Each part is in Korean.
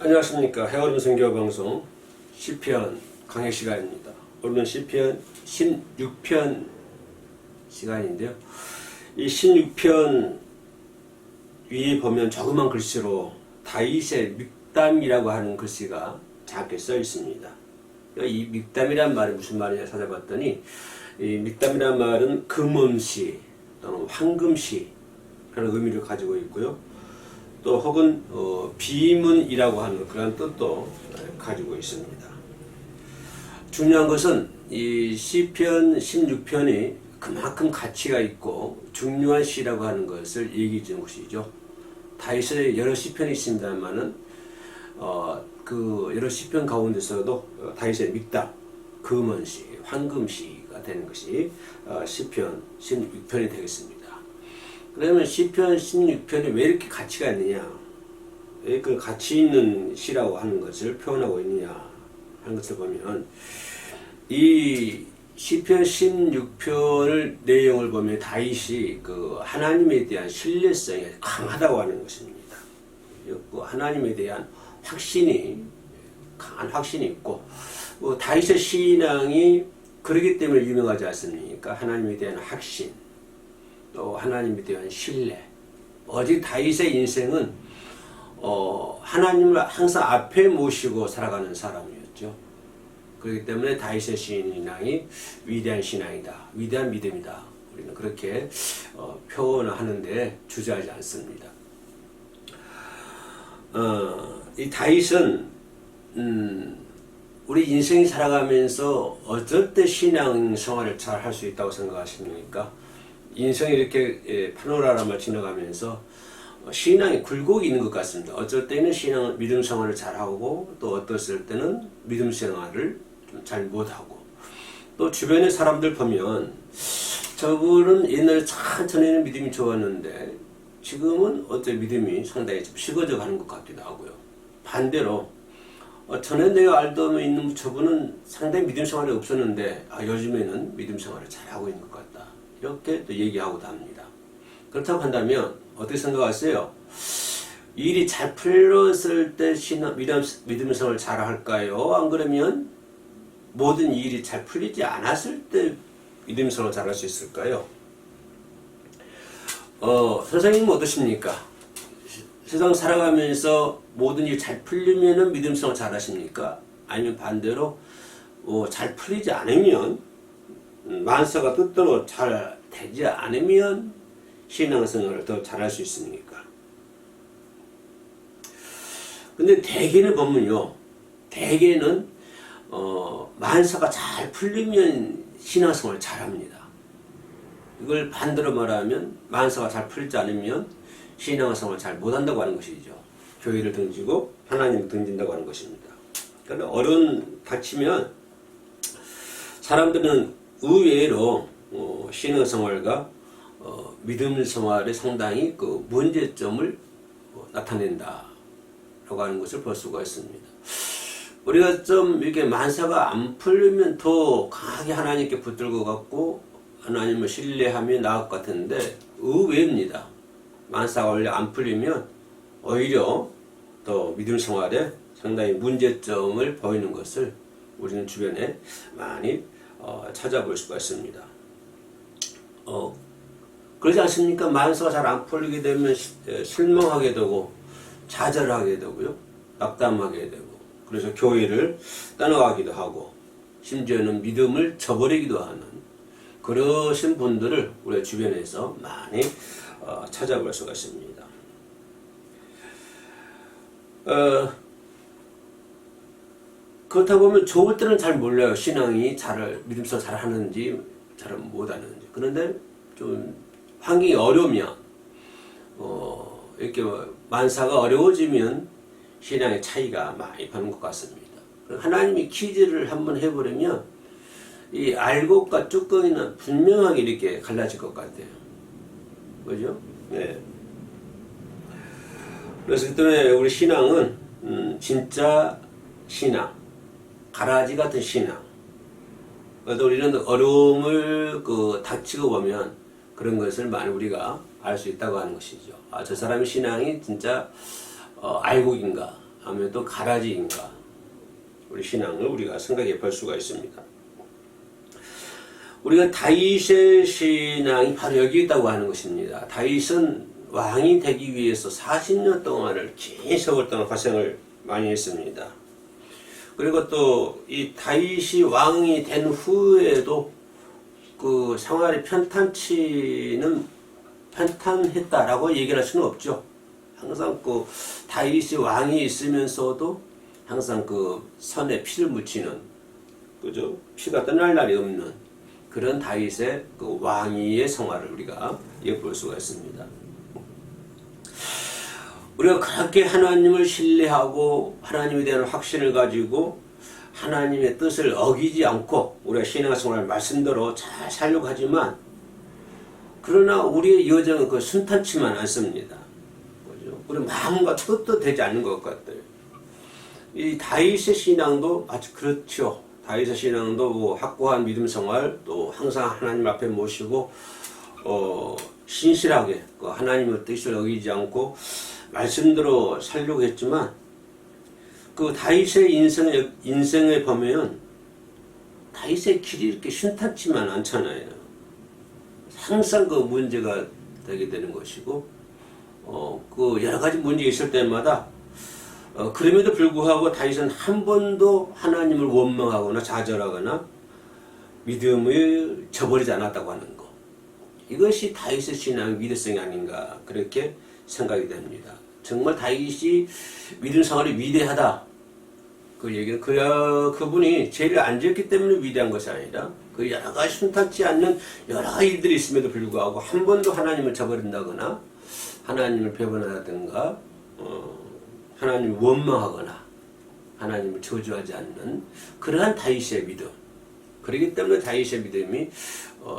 안녕하십니까. 해오름 선교방송 시편 강의 시간입니다. 오늘은 시편 16편 시간인데요. 이 16편 위에 보면 조그만 글씨로 다윗의 믹담이라고 하는 글씨가 작게 써 있습니다. 이 믹담이란 말이 무슨 말이냐 찾아봤더니, 이 믹담이란 말은 금음시 또는 황금시 그런 의미를 가지고 있고요. 또 혹은 비문이라고 하는 그런 뜻도 가지고 있습니다. 중요한 것은 이 시편 16편이 그만큼 가치가 있고 중요한 시라고 하는 것을 얘기해 주는 것이죠. 다윗의 여러 시편이 있습니다만은 그 여러 시편 가운데서도 다윗의 믹담, 금은시, 황금시가 되는 것이 시편 16편이 되겠습니다. 그러면 시편 16편이 왜 이렇게 가치가 있느냐, 왜 그 가치 있는 시라고 하는 것을 표현하고 있느냐 하는 것을 보면, 이 시편 16편을 내용을 보면 다윗이 그 하나님에 대한 신뢰성이 강하다고 하는 것입니다. 그 하나님에 대한 확신이, 강한 확신이 있고, 다윗의 신앙이 그러기 때문에 유명하지 않습니까? 하나님에 대한 확신, 또 하나님에 대한 신뢰. 오직 다윗의 인생은 하나님을 항상 앞에 모시고 살아가는 사람이었죠. 그렇기 때문에 다윗의 신앙이 위대한 신앙이다, 위대한 믿음이다, 우리는 그렇게 표현하는데 주저하지 않습니다. 이 다윗은 우리 인생이 살아가면서 어쩔 때 신앙 생활을 잘 할 수 있다고 생각하십니까? 인생이 이렇게 파노라마를 지나가면서 신앙이 굴곡이 있는 것 같습니다. 어쩔 때는 믿음 생활을 잘하고, 또 어떨 때는 믿음 생활을 좀 잘 못하고, 또 주변의 사람들 보면 저분은 옛날에 전에는 믿음이 좋았는데 지금은 어째 믿음이 상당히 좀 식어져 가는 것 같기도 하고요. 반대로 전에 내가 알던 있는 저분은 상당히 믿음 생활이 없었는데 요즘에는 믿음 생활을 잘하고 있는 것 같다, 이렇게 또 얘기하고도 합니다. 그렇다고 한다면 어떻게 생각하세요? 일이 잘 풀렸을 때 믿음 생활을 잘 할까요? 안 그러면 모든 일이 잘 풀리지 않았을 때 믿음 생활을 잘 할 수 있을까요? 선생님은 어떠십니까? 세상 살아가면서 모든 일이 잘 풀리면은 믿음 생활 잘 하십니까? 아니면 반대로 잘 풀리지 않으면, 만사가 뜻대로 잘 되지 않으면 신앙생활을 더 잘할 수 있습니까? 근데 대개는 보면요, 대개는 만사가 잘 풀리면 신앙생활을 잘합니다. 이걸 반대로 말하면 만사가 잘 풀리지 않으면 신앙생활을 잘 못한다고 하는 것이죠. 교회를 던지고 하나님을 던진다고 하는 것입니다. 그러니까 어려운 닥치면 사람들은 의외로 신앙생활과 믿음 생활에 상당히 그 문제점을 나타낸다라고 하는 것을 볼 수가 있습니다. 우리가 좀 이렇게 만사가 안 풀리면 더 강하게 하나님께 붙들 것 같고 하나님을 신뢰하며 나을 것 같은데 의외입니다. 만사가 원래 안 풀리면 오히려 더 믿음 생활에 상당히 문제점을 보이는 것을 우리는 주변에 많이 찾아볼 수가 있습니다. 그러지 않습니까? 만사가 잘 안 풀리게 되면 실망하게 되고 좌절하게 되고요, 낙담하게 되고, 그래서 교회를 떠나가기도 하고, 심지어는 믿음을 저버리기도 하는 그러신 분들을 우리 주변에서 많이 찾아볼 수가 있습니다. 그렇다 보면 좋을 때는 잘 몰라요. 신앙이 믿음서 잘 하는지 잘 못하는지. 그런데 좀 환경이 어려우면, 이렇게 만사가 어려워지면 신앙의 차이가 많이 나는 것 같습니다. 하나님이 퀴즈를 한번 해버리면 이 알곡과 쭈꾸미는 분명하게 이렇게 갈라질 것 같아요. 그죠? 네. 그래서 그 때문에 우리 신앙은 진짜 신앙, 가라지 같은 신앙. 그래서 우리는 어려움을 닥치고 보면 그런 것을 많이 우리가 알 수 있다고 하는 것이죠. 저 사람의 신앙이 진짜 알곡인가, 하면 또 가라지인가? 우리 신앙을 우리가 생각해 볼 수가 있습니다. 우리가 다윗의 신앙이 바로 여기 있다고 하는 것입니다. 다윗은 왕이 되기 위해서 40년 동안을 긴 세월 동안 고생을 많이 했습니다. 그리고 또 이 다윗이 왕이 된 후에도 그 생활이 편탄했다라고 얘기할 수는 없죠. 항상 그 다윗이 왕이 있으면서도 항상 그 선에 피를 묻히는, 그죠? 피가 떠날 날이 없는 그런 다윗의 그 왕위의 생활을 우리가 엿볼 수가 있습니다. 우리가 그렇게 하나님을 신뢰하고 하나님에 대한 확신을 가지고 하나님의 뜻을 어기지 않고 우리가 신앙생활을 말씀대로 잘 살려고 하지만, 그러나 우리의 여정은 그 순탄치만 않습니다. 그죠? 우리 마음과 뜻도 되지 않는 것 같아요. 이 다윗의 신앙도 아주 그렇죠. 다윗의 신앙도 뭐 확고한 믿음 생활, 또 항상 하나님 앞에 모시고 신실하게 그 하나님의 뜻을 어기지 않고 말씀대로 살려고 했지만, 그 다윗의 인생에 보면 다윗의 길이 이렇게 순탄치만 않잖아요. 항상 그 문제가 되게 되는 것이고, 그 여러 가지 문제 있을 때마다 그럼에도 불구하고 다윗은 한 번도 하나님을 원망하거나 좌절하거나 믿음을 저버리지 않았다고 하는 거. 이것이 다윗의 신앙의 위대성이 아닌가 그렇게 생각이 됩니다. 정말 다윗이 믿음 생활이 위대하다. 그 얘기는 그분이 죄를 안 지었기 때문에 위대한 것이 아니라 그 여러 가지 순탄치 않는 여러 가지 일들이 있음에도 불구하고 한 번도 하나님을 저버린다거나 하나님을 배반하든가 하나님을 원망하거나 하나님을 저주하지 않는 그러한 다윗의 믿음. 그렇기 때문에 다윗의 믿음이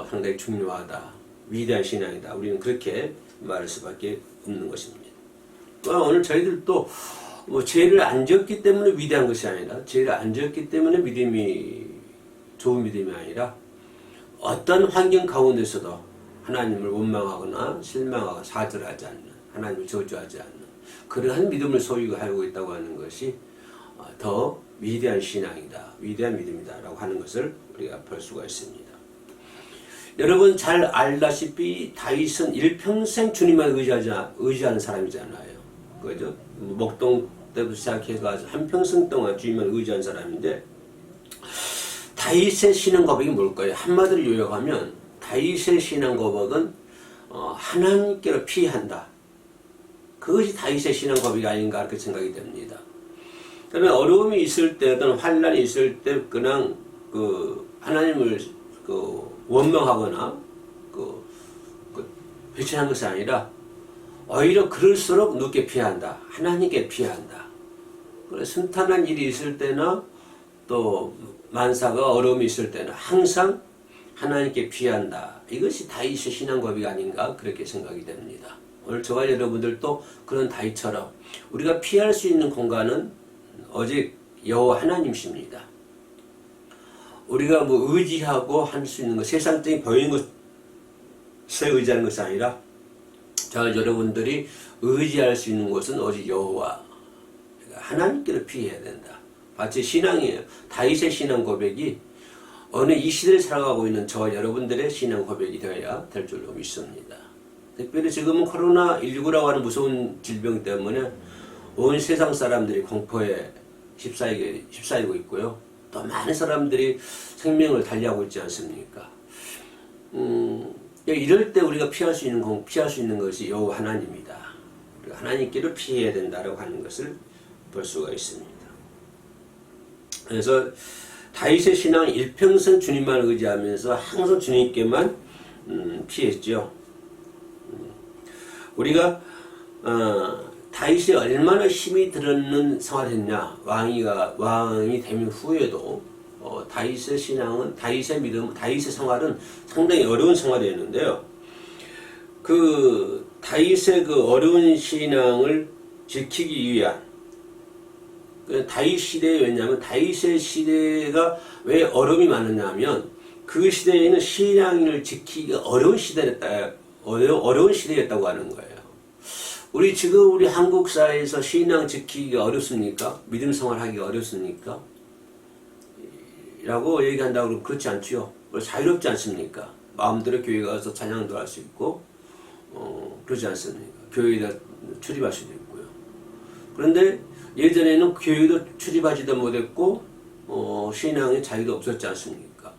상당히 중요하다. 위대한 신앙이다. 우리는 그렇게 말할 수밖에 없는 것입니다. 오늘 저희들도 뭐 죄를 안 지었기 때문에 위대한 것이 아니라, 죄를 안 지었기 때문에 믿음이 좋은 믿음이 아니라, 어떤 환경 가운데서도 하나님을 원망하거나 실망하거나 사절하지 않는, 하나님을 저주하지 않는 그러한 믿음을 소유하고 있다고 하는 것이 더 위대한 신앙이다, 위대한 믿음이다 라고 하는 것을 우리가 볼 수가 있습니다. 여러분 잘 알다시피 다윗은 일평생 주님만 의지하는 사람이잖아요. 그죠? 목동 때부터 시작해서 한평생 동안 주님만 의지한 사람인데, 다윗의 신앙 고백이 뭘까요? 한마디로 요약하면 다윗의 신앙 고백은 하나님께로 피한다. 그것이 다윗의 신앙 고백이 아닌가 그렇게 생각이 됩니다. 그러면 어려움이 있을 때, 어떤 환난이 있을 때 그냥 하나님을 원망하거나 배신한 것이 아니라 오히려 그럴수록 누구께 피한다. 하나님께 피한다. 그래서 순탄한 일이 있을 때나 또 만사가 어려움이 있을 때는 항상 하나님께 피한다. 이것이 다윗의 신앙 고백이 아닌가 그렇게 생각이 됩니다. 오늘 저와 여러분들도 그런 다윗처럼 우리가 피할 수 있는 공간은 오직 여호와 하나님이십니다. 우리가 뭐 의지하고 할 수 있는 것, 세상적인 보이는 것에 의지하는 것이 아니라 저 여러분들이 의지할 수 있는 것은 오직 여호와 하나님께로 피해야 된다. 마치 신앙이에요. 다윗의 신앙 고백이 어느 이 시대를 살아가고 있는 저와 여러분들의 신앙 고백이 되어야 될 줄로 믿습니다. 특별히 지금은 코로나19라고 하는 무서운 질병 때문에 온 세상 사람들이 공포에 휩싸이고 있고요. 또 많은 사람들이 생명을 달리하고 있지 않습니까? 이럴 때 우리가 피할 수 있는 것이 여호와 하나님이다. 우리가 하나님께로 피해야 된다라고 하는 것을 볼 수가 있습니다. 그래서 다윗의 신앙은 일평생 주님만 의지하면서 항상 주님께만 피했죠. 우리가 다윗이 얼마나 힘이 들었는 생활했냐, 왕이 되면 후에도 다윗의 신앙은, 다윗의 믿음, 다윗의 생활은 상당히 어려운 생활이었는데요. 그 다윗의 그 어려운 신앙을 지키기 위한 다윗 시대에, 왜냐하면 다윗의 시대가 왜 어려움이 많았냐면 그 시대에는 신앙을 지키기가 어려운 시대였다고 하는 거예요. 지금 우리 한국 사회에서 신앙 지키기가 어렵습니까? 믿음 생활하기가 어렵습니까? 라고 얘기한다고 그러면 그렇지 않지요. 자유롭지 않습니까? 마음대로 교회 가서 찬양도 할 수 있고, 그러지 않습니까? 교회에다 출입할 수도 있고요. 그런데 예전에는 교회도 출입하지도 못했고, 신앙의 자유도 없었지 않습니까?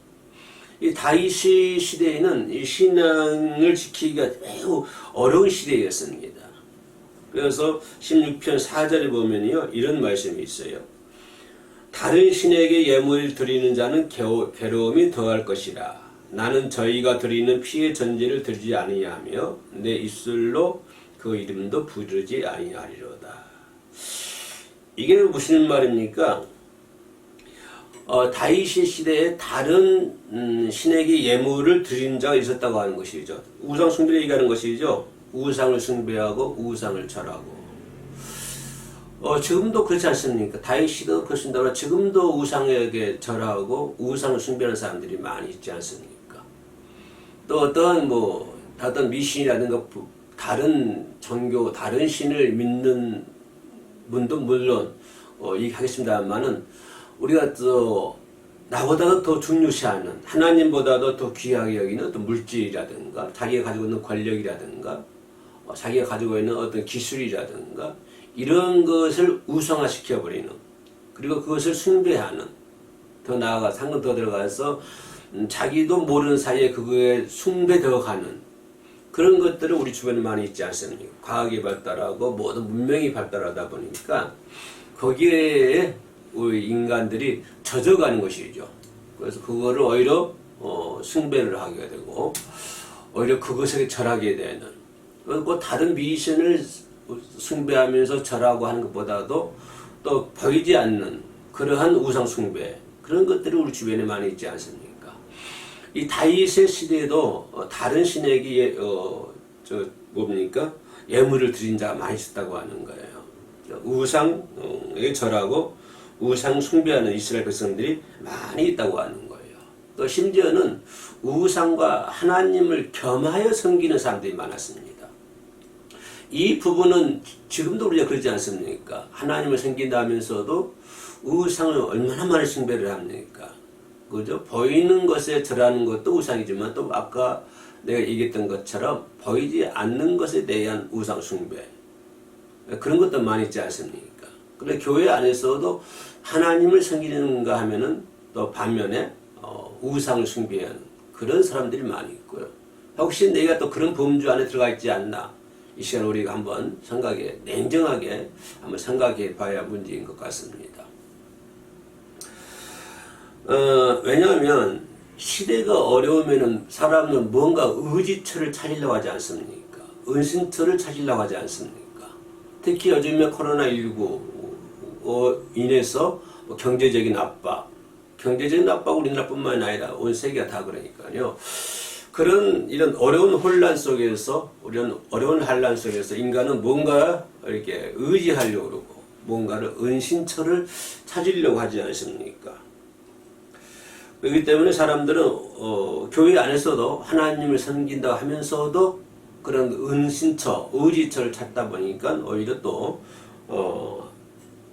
이 다윗의 시대에는 이 신앙을 지키기가 매우 어려운 시대였습니다. 그래서 16편 4절에 보면요, 이런 말씀이 있어요. 다른 신에게 예물을 드리는 자는 괴로움이 더할 것이라. 나는 저희가 드리는 피의 전제를 드리지 아니하며 내 입술로 그 이름도 부르지 아니하리로다. 이게 무슨 말입니까? 다윗의 시대에 다른 신에게 예물을 드린 자가 있었다고 하는 것이죠. 우상 숭배를 얘기하는 것이죠. 우상을 숭배하고 우상을 절하고. 지금도 그렇지 않습니까? 다윗도 그렇습니다. 지금도 우상에게 절하고 우상을 숭배하는 사람들이 많이 있지 않습니까? 또 어떤 미신이라든가 다른 종교, 다른 신을 믿는 분도 물론 얘기하겠습니다만은 우리가 나보다도 더 중요시하는, 하나님보다도 더 귀하게 여기는 어떤 물질이라든가 자기가 가지고 있는 권력이라든가 자기가 가지고 있는 어떤 기술이라든가 이런 것을 우상화시켜버리는, 그리고 그것을 숭배하는, 더 나아가서 한 번 더 들어가서 자기도 모르는 사이에 그거에 숭배되어가는 그런 것들은 우리 주변에 많이 있지 않습니까? 과학이 발달하고 모든 문명이 발달하다 보니까 거기에 우리 인간들이 젖어가는 것이죠. 그래서 그거를 오히려 숭배를 하게 되고 오히려 그것에 절하게 되는, 그리고 다른 미신을 숭배하면서 절하고 하는 것보다도 또 보이지 않는 그러한 우상 숭배, 그런 것들이 우리 주변에 많이 있지 않습니까? 이 다윗의 시대에도 다른 신에게 예물을 드린 자가 많이 있었다고 하는 거예요. 우상에 절하고 우상 숭배하는 이스라엘 백성들이 많이 있다고 하는 거예요. 또 심지어는 우상과 하나님을 겸하여 섬기는 사람들이 많았습니다. 이 부분은 지금도 우리가 그러지 않습니까? 하나님을 섬긴다면서도 우상을 얼마나 많이 숭배를 합니까? 그죠? 보이는 것에 절하는 것도 우상이지만 또 아까 내가 얘기했던 것처럼 보이지 않는 것에 대한 우상 숭배, 그런 것도 많이 있지 않습니까? 그런데 교회 안에서도 하나님을 섬기는가 하면은 또 반면에 우상을 숭배하는 그런 사람들이 많이 있고요. 혹시 내가 또 그런 범주 안에 들어가 있지 않나? 이 시간 우리가 한번 냉정하게 한번 생각해 봐야 문제인 것 같습니다. 왜냐하면 시대가 어려우면은 사람은 뭔가 의지처를 찾으려고 하지 않습니까? 은신처를 찾으려고 하지 않습니까? 특히 요즘에 코로나19 인해서 경제적인 압박, 우리나라뿐만 아니라 온 세계가 다 그러니까요. 이런 어려운 혼란 속에서, 어려운 환란 속에서 인간은 뭔가 이렇게 의지하려고 그러고, 뭔가를 은신처를 찾으려고 하지 않습니까? 그렇기 때문에 사람들은, 교회 안에서도 하나님을 섬긴다 하면서도 그런 은신처, 의지처를 찾다 보니까 오히려 또,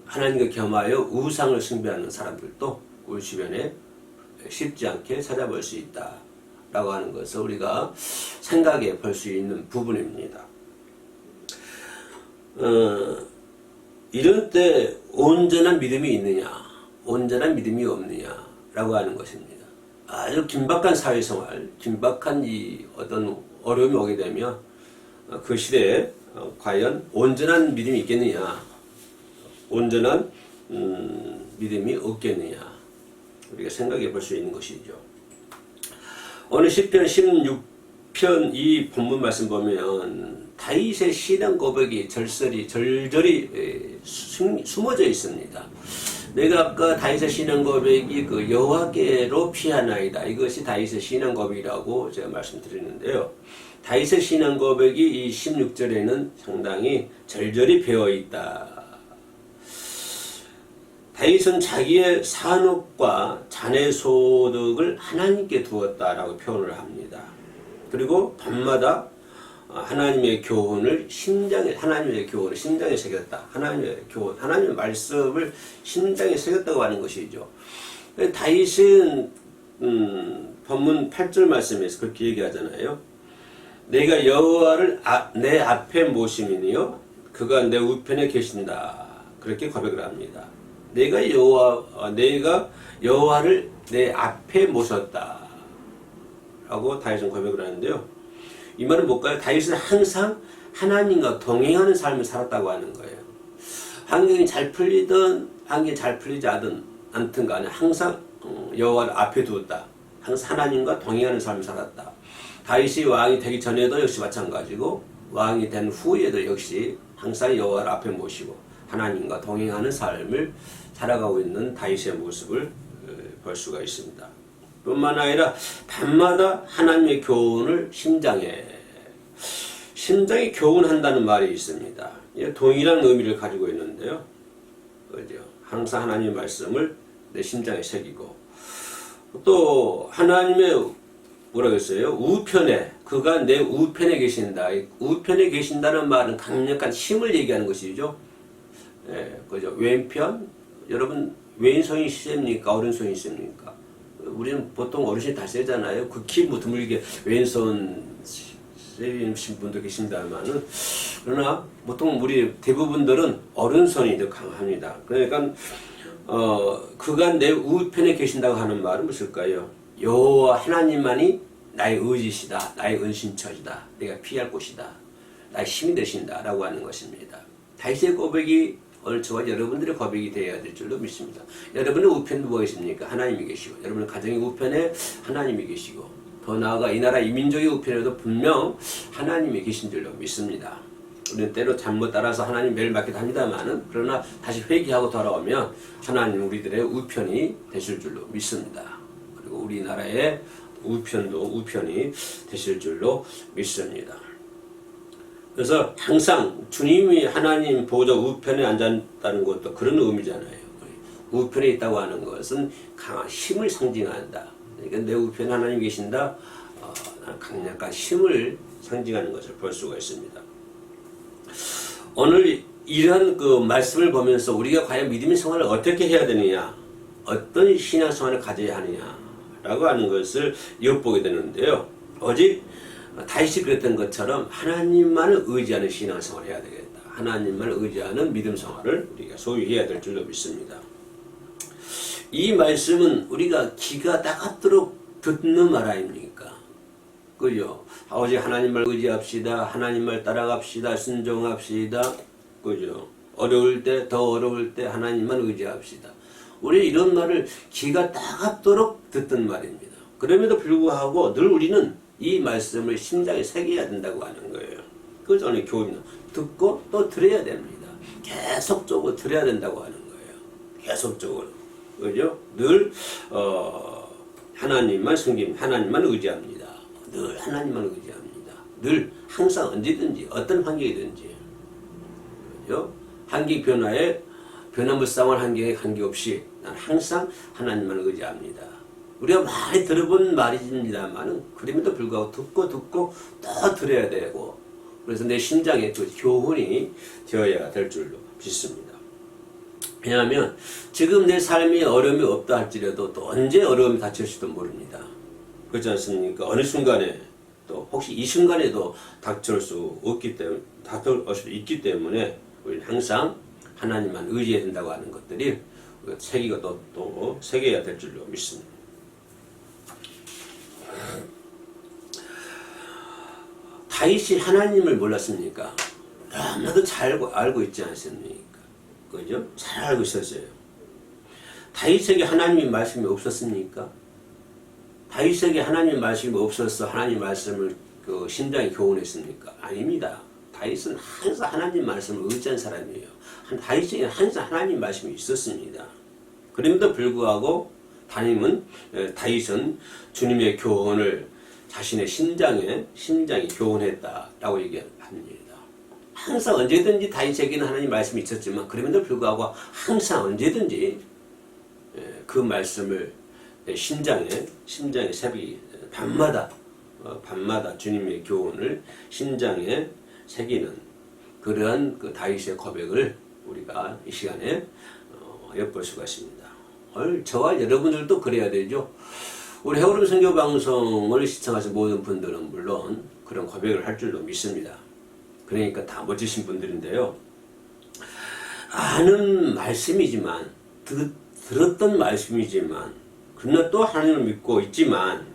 하나님과 겸하여 우상을 숭배하는 사람들도 우리 주변에 쉽지 않게 찾아볼 수 있다 라고 하는 것을 우리가 생각해 볼 수 있는 부분입니다. 이럴 때 온전한 믿음이 있느냐, 온전한 믿음이 없느냐 라고 하는 것입니다. 아주 긴박한 사회생활, 긴박한 이 어떤 어려움이 오게 되면 그 시대에 과연 온전한 믿음이 있겠느냐, 온전한 믿음이 없겠느냐, 우리가 생각해 볼 수 있는 것이죠. 오늘 시편 16편 이 본문 말씀 보면 다윗의 신앙 고백이 절절히 숨어져 있습니다. 내가 아까 다윗의 신앙 고백이 그 여호와께로 피하나이다, 이것이 다윗의 신앙 고백이라고 제가 말씀드렸는데요. 다윗의 신앙 고백이 이 16절에는 상당히 절절히 배어 있다. 다윗은 자기의 산업과 자네 소득을 하나님께 두었다라고 표현을 합니다. 그리고 밤마다 하나님의 교훈을 심장에 새겼다. 하나님의 교훈, 하나님의 말씀을 심장에 새겼다고 하는 것이죠. 다윗은 본문 8절 말씀에서 그렇게 얘기하잖아요. 내가 여호와를 내 앞에 모심이니요 그가 내 우편에 계신다. 그렇게 고백을 합니다. 내가 여호와를 내 앞에 모셨다. 라고 다윗은 고백을 하는데요. 이 말은 뭘까요? 다윗은 항상 하나님과 동행하는 삶을 살았다고 하는 거예요. 환경이 잘 풀리든 환경이 잘 풀리지 않든 간에 항상 여호와를 앞에 두었다. 항상 하나님과 동행하는 삶을 살았다. 다윗이 왕이 되기 전에도 역시 마찬가지고 왕이 된 후에도 역시 항상 여호와를 앞에 모시고 하나님과 동행하는 삶을 살아가고 있는 다윗의 모습을 볼 수가 있습니다. 뿐만 아니라 밤마다 하나님의 교훈을 심장에 교훈한다는 말이 있습니다. 동일한 의미를 가지고 있는데요. 그죠? 항상 하나님의 말씀을 내 심장에 새기고 또 하나님의 뭐라고 했어요? 우편에 그가 내 우편에 계신다. 우편에 계신다는 말은 강력한 힘을 얘기하는 것이죠. 그죠? 왼편 여러분 왼손이 세입니까? 오른손이 세입니까? 우리는 보통 어르신이 다 세잖아요. 극히 뭐 드물게 왼손 세이신 분도 계신다면은 그러나 보통 우리 대부분들은 오른손이 더 강합니다. 그러니까 그가 내 우편에 계신다고 하는 말은 무엇일까요? 여호와 하나님만이 나의 의지시다, 나의 은신처이다, 내가 피할 곳이다, 나의 힘이 되신다라고 하는 것입니다. 다윗의 고백이 오늘 저와 여러분들의 고백이 되어야 될 줄로 믿습니다. 여러분의 우편은 무엇입니까? 하나님이 계시고 여러분의 가정의 우편에 하나님이 계시고 더 나아가 이 나라 이 민족의 우편에도 분명 하나님이 계신 줄로 믿습니다. 우리는 때로 잘못 따라서 하나님 매를 맞기도 합니다만은 그러나 다시 회개하고 돌아오면 하나님 우리들의 우편이 되실 줄로 믿습니다. 그리고 우리나라의 우편이 되실 줄로 믿습니다. 그래서 항상 주님이 하나님 보좌 우편에 앉았다는 것도 그런 의미잖아요. 우편에 있다고 하는 것은 강한 힘을 상징한다. 그러니까 내 우편에 하나님 계신다. 강력한 힘을 상징하는 것을 볼 수가 있습니다. 오늘 이러한 그 말씀을 보면서 우리가 과연 믿음의 생활을 어떻게 해야 되느냐, 어떤 신앙 생활을 가져야 하느냐라고 하는 것을 엿보게 되는데요. 오직 다윗이 그랬던 것처럼 하나님만을 의지하는 신앙 생활을 해야 되겠다. 하나님만을 의지하는 믿음 생활을 우리가 소유해야 될 줄로 믿습니다. 이 말씀은 우리가 귀가 따갑도록 듣는 말 아닙니까? 그죠? 오직 하나님을 의지합시다. 하나님을 따라갑시다. 순종합시다. 그죠? 어려울 때, 더 어려울 때 하나님만 의지합시다. 우리 이런 말을 귀가 따갑도록 듣던 말입니다. 그럼에도 불구하고 늘 우리는 이 말씀을 심장에 새겨야 된다고 하는 거예요. 그래서 오늘 교훈은 듣고 또 들어야 됩니다. 계속적으로 들어야 된다고 하는 거예요. 계속적으로. 그죠? 늘, 하나님만 섬깁니다. 하나님만 의지합니다. 늘 하나님만 의지합니다. 늘 항상 언제든지 어떤 환경이든지. 그죠? 환경 변화무쌍한 환경에 관계없이 난 항상 하나님만 의지합니다. 우리가 많이 들어본 말입니다만은 그럼에도 불구하고 듣고 또 들어야 되고 그래서 내 심장에 그 교훈이 되어야 될 줄로 믿습니다. 왜냐하면 지금 내 삶에 어려움이 없다 할지라도 또 언제 어려움이 닥칠지도 모릅니다. 그렇지 않습니까? 어느 순간에 또 혹시 이 순간에도 닥칠 수 있기 때문에 우리는 항상 하나님만 의지해야 된다고 하는 것들이 새기고 또 새겨야 될 줄로 믿습니다. 다윗이 하나님을 몰랐습니까? 너무나도 잘 알고 있지 않습니까? 그죠? 잘 알고 있었어요. 다윗에게 하나님의 말씀이 없었습니까? 다윗에게 하나님의 말씀이 없어서 하나님 말씀을 그 심장에 교훈했습니까? 아닙니다. 다윗은 항상 하나님 말씀을 의지한 사람이에요. 다윗에게 항상 하나님 말씀이 있었습니다. 그럼에도 불구하고 다윗은 주님의 교훈을 자신의 심장에 교훈했다라고 얘기합니다. 항상 언제든지 다윗에게는 하나님 말씀이 있었지만 그럼에도 불구하고 항상 언제든지 그 말씀을 심장에 새벽 밤마다 밤마다 주님의 교훈을 신장에 새기는 그러한 그 다윗의 고백을 우리가 이 시간에 엿볼 수가 있습니다. 오늘 저와 여러분들도 그래야 되죠. 우리 해오름 선교 방송을 시청하신 모든 분들은 물론 그런 고백을 할 줄로 믿습니다. 그러니까 다 멋지신 분들인데요. 아는 말씀이지만 들었던 말씀이지만 그러나 또 하나님을 믿고 있지만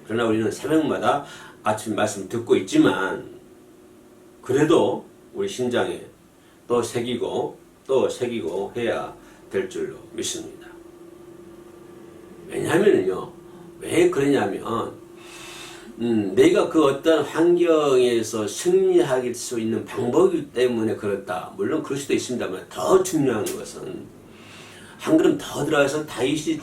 그러나 우리는 새벽마다 아침 말씀 듣고 있지만 그래도 우리 신장에 또 새기고 해야 될 줄로 믿습니다. 왜냐하면요. 왜 그러냐면 내가 그 어떤 환경에서 승리할 수 있는 방법이기 때문에 그렇다. 물론 그럴 수도 있습니다만 더 중요한 것은 한 걸음 더 들어가서 다윗의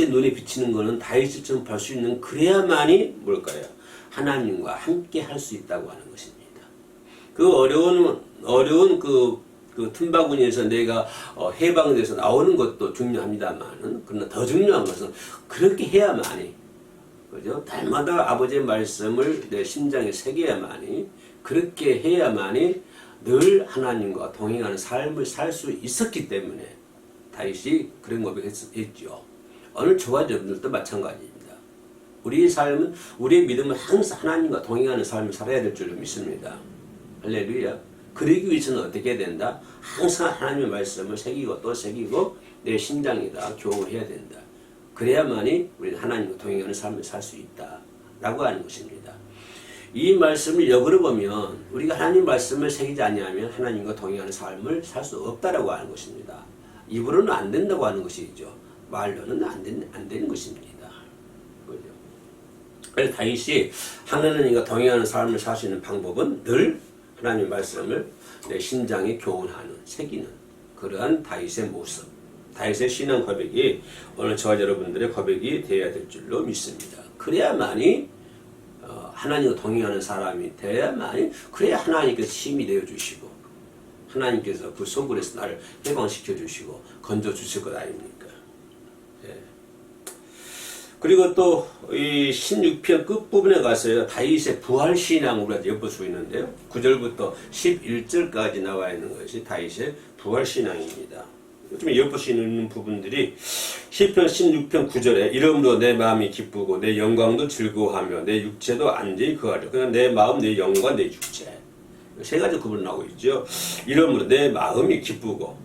눈에 비치는 것은 다윗처럼 볼 수 있는 그래야만이 뭘까요? 하나님과 함께 할 수 있다고 하는 것입니다. 그 어려운 그 틈바구니에서 내가 해방돼서 나오는 것도 중요합니다만은 그러나 더 중요한 것은 그렇게 해야만이 그죠? 날마다 아버지의 말씀을 내 심장에 새겨야만이 그렇게 해야만이 늘 하나님과 동행하는 삶을 살 수 있었기 때문에 다윗이 그런 고백을 했죠. 오늘 저와 여러분들도 마찬가지입니다. 우리의 삶은 우리의 믿음은 항상 하나님과 동행하는 삶을 살아야 될 줄로 믿습니다. 할렐루야. 그러기 위해서는 어떻게 해야 된다? 항상 하나님의 말씀을 새기고 또 새기고 내 심장에다 교훈을 해야 된다. 그래야만이 우리는 하나님과 동행하는 삶을 살 수 있다 라고 하는 것입니다. 이 말씀을 역으로 보면 우리가 하나님 말씀을 새기지 아니하면 하나님과 동행하는 삶을 살 수 없다라고 하는 것입니다. 입으로는 안 된다고 하는 것이죠. 말로는 안 되는 것입니다. 그죠? 그래서 다윗이 하나님과 동행하는 삶을 살 수 있는 방법은 늘 하나님 말씀을 내 심장에 교훈하는, 새기는 그러한 다윗의 모습, 다윗의 신앙 고백이 오늘 저와 여러분들의 고백이 되어야 될 줄로 믿습니다. 그래야만이 하나님과 동행하는 사람이 돼야만이 그래야 하나님께서 힘이 되어주시고 하나님께서 그 소굴에서 나를 해방시켜 주시고 건져 주실 것 아닙니까? 예. 그리고 또 이 16편 끝부분에 가서요 다윗의 부활 신앙을 우리가 엿볼 수 있는데요 9절부터 11절까지 나와 있는 것이 다윗의 부활 신앙입니다. 좀 엿볼 수 있는 부분들이 시편 16편 9절에 이러므로 내 마음이 기쁘고 내 영광도 즐거워하며 내 육체도 안전히 거하려. 그러니까 내 마음, 내 영광, 내 육체 세 가지 구분 나오고 있죠. 이러므로 내 마음이 기쁘고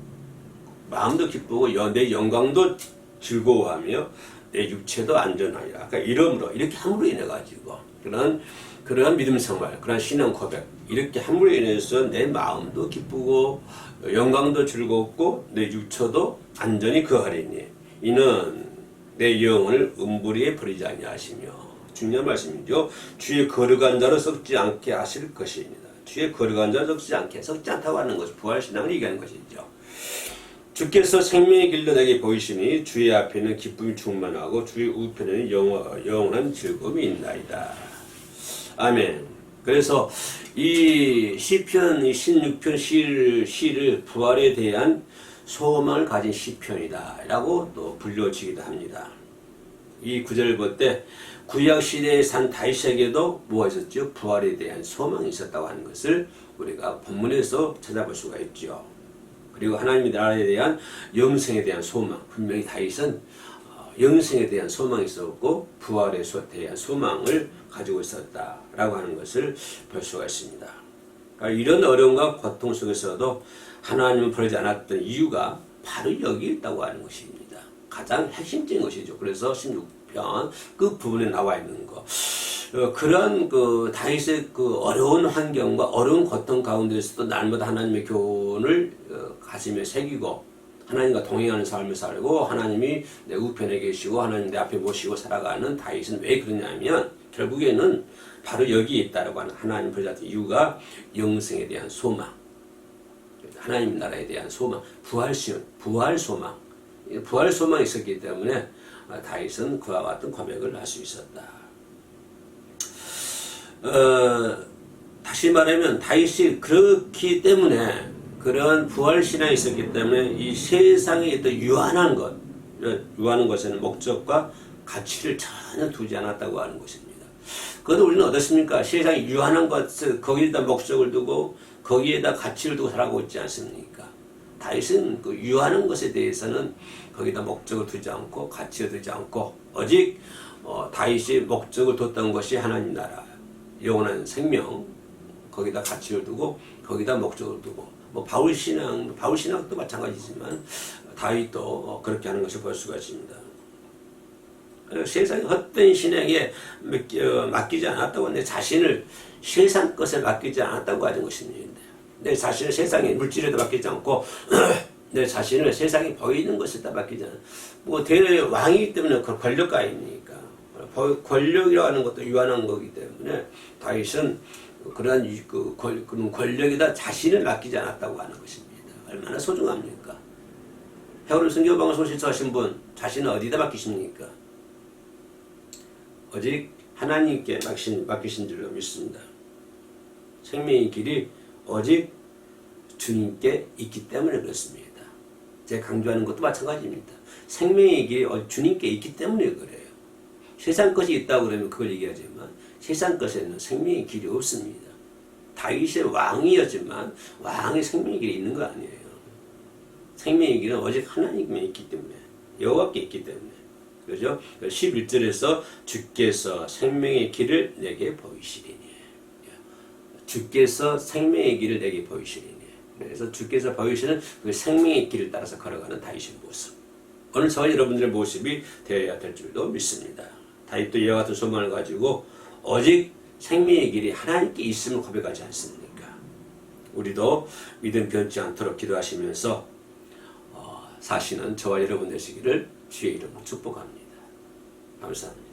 마음도 기쁘고 내 영광도 즐거워하며 내 육체도 안전하리라. 아까 이러므로 이렇게 함으로 인해 가지고 그런 믿음 생활, 그런 신앙 고백 이렇게 함으로 인해서 내 마음도 기쁘고 영광도 즐겁고 내 육체도 안전히 거하리니 이는 내 영혼을 음부리에 버리지 아니하시며 중요한 말씀이죠. 주의 거룩한 자로 썩지 않게 하실 것입니다. 주의 거룩한 자로 썩지 않다고 하는 것은 부활신앙을 얘기하는 것이죠. 주께서 생명의 길로 내게 보이시니 주의 앞에는 기쁨이 충만하고 주의 우편에는 영원한 즐거움이 있나이다. 아멘. 그래서 이 시편, 이 16편 시를 부활에 대한 소망을 가진 시편이다 라고 또 불려지기도 합니다. 이 구절을 볼 때 구약 시대에 산 다윗에게도 뭐가 있었죠? 부활에 대한 소망이 있었다고 하는 것을 우리가 본문에서 찾아볼 수가 있죠. 그리고 하나님의 나라에 대한 영생에 대한 소망, 분명히 다윗은 영생에 대한 소망이 있었고 부활에 대한 소망을 가지고 있었다라고 하는 것을 볼 수가 있습니다. 그러니까 이런 어려움과 고통 속에서도 하나님을 버리지 않았던 이유가 바로 여기 있다고 하는 것입니다. 가장 핵심적인 것이죠. 그래서 16편 그 부분에 나와 있는 것. 그런 그 다윗의 그 어려운 환경과 어려운 고통 가운데서도 날마다 하나님의 교훈을 가슴에 새기고 하나님과 동행하는 삶을 살고 하나님이 내 우편에 계시고 하나님 내 앞에 모시고 살아가는 다윗은 왜 그러냐면 결국에는 바로 여기에 있다라고 하는 하나님 버리지 이유가 영생에 대한 소망, 하나님 나라에 대한 소망, 부활 소망이 있었기 때문에 다윗은 그와 같은 고백을 할 수 있었다. 다시 말하면 다윗이 그렇기 때문에 그런 부활 신앙이 있었기 때문에 이 세상에 있던 유한한 것에는 목적과 가치를 전혀 두지 않았다고 하는 것입니다. 그것도 우리는 어떻습니까? 세상에 유한한 것을 거기에다 목적을 두고 거기에다 가치를 두고 살아가고 있지 않습니까? 다윗은 그 유한한 것에 대해서는 거기다 목적을 두지 않고 가치를 두지 않고 오직 다윗이 목적을 뒀던 것이 하나님 나라, 영원한 생명, 거기다 가치를 두고 거기다 목적을 두고 뭐 바울 신학도 마찬가지지만 다윗도 그렇게 하는 것을 볼 수가 있습니다. 세상의 헛된 신에게 맡기지 않았다고 내 자신을 세상 것에 맡기지 않았다고 하는 것입니다. 내 자신을 세상의 물질에도 맡기지 않고 내 자신을 세상에 보이는 것에다 맡기지 않아. 뭐 왕이기 때문에 그 권력가 아닙니까? 권력이라고 하는 것도 유한한 거기 때문에 다윗은 그러한 그런 권력에다 자신을 맡기지 않았다고 하는 것입니다. 얼마나 소중합니까? 헤어른 선교방송 실수하신 분 자신을 어디다 맡기십니까? 오직 하나님께 맡기신 줄로 믿습니다. 생명의 길이 오직 주님께 있기 때문에 그렇습니다. 제가 강조하는 것도 마찬가지입니다. 생명의 길이 주님께 있기 때문에 그래요. 세상 것이 있다고 그러면 그걸 얘기하지만 세상 것에는 생명의 길이 없습니다. 다윗의 왕이었지만 왕의 생명의 길이 있는 거 아니에요. 생명의 길은 오직 하나님께 있기 때문에 여호와께 있기 때문에 그죠? 11절에서 주께서 생명의 길을 내게 보이시리니 주께서 생명의 길을 내게 보이시리니 그래서 주께서 보이시는 그 생명의 길을 따라서 걸어가는 다윗의 모습 오늘 저와 여러분들의 모습이 되어야 될 줄도 믿습니다. 다윗도 이와 같은 소망을 가지고 오직 생명의 길이 하나님께 있음을 고백하지 않습니까? 우리도 믿음 변치 않도록 기도하시면서 사시는 저와 여러분 되시기를 주의 이름으로 축복합니다. 감사합니다.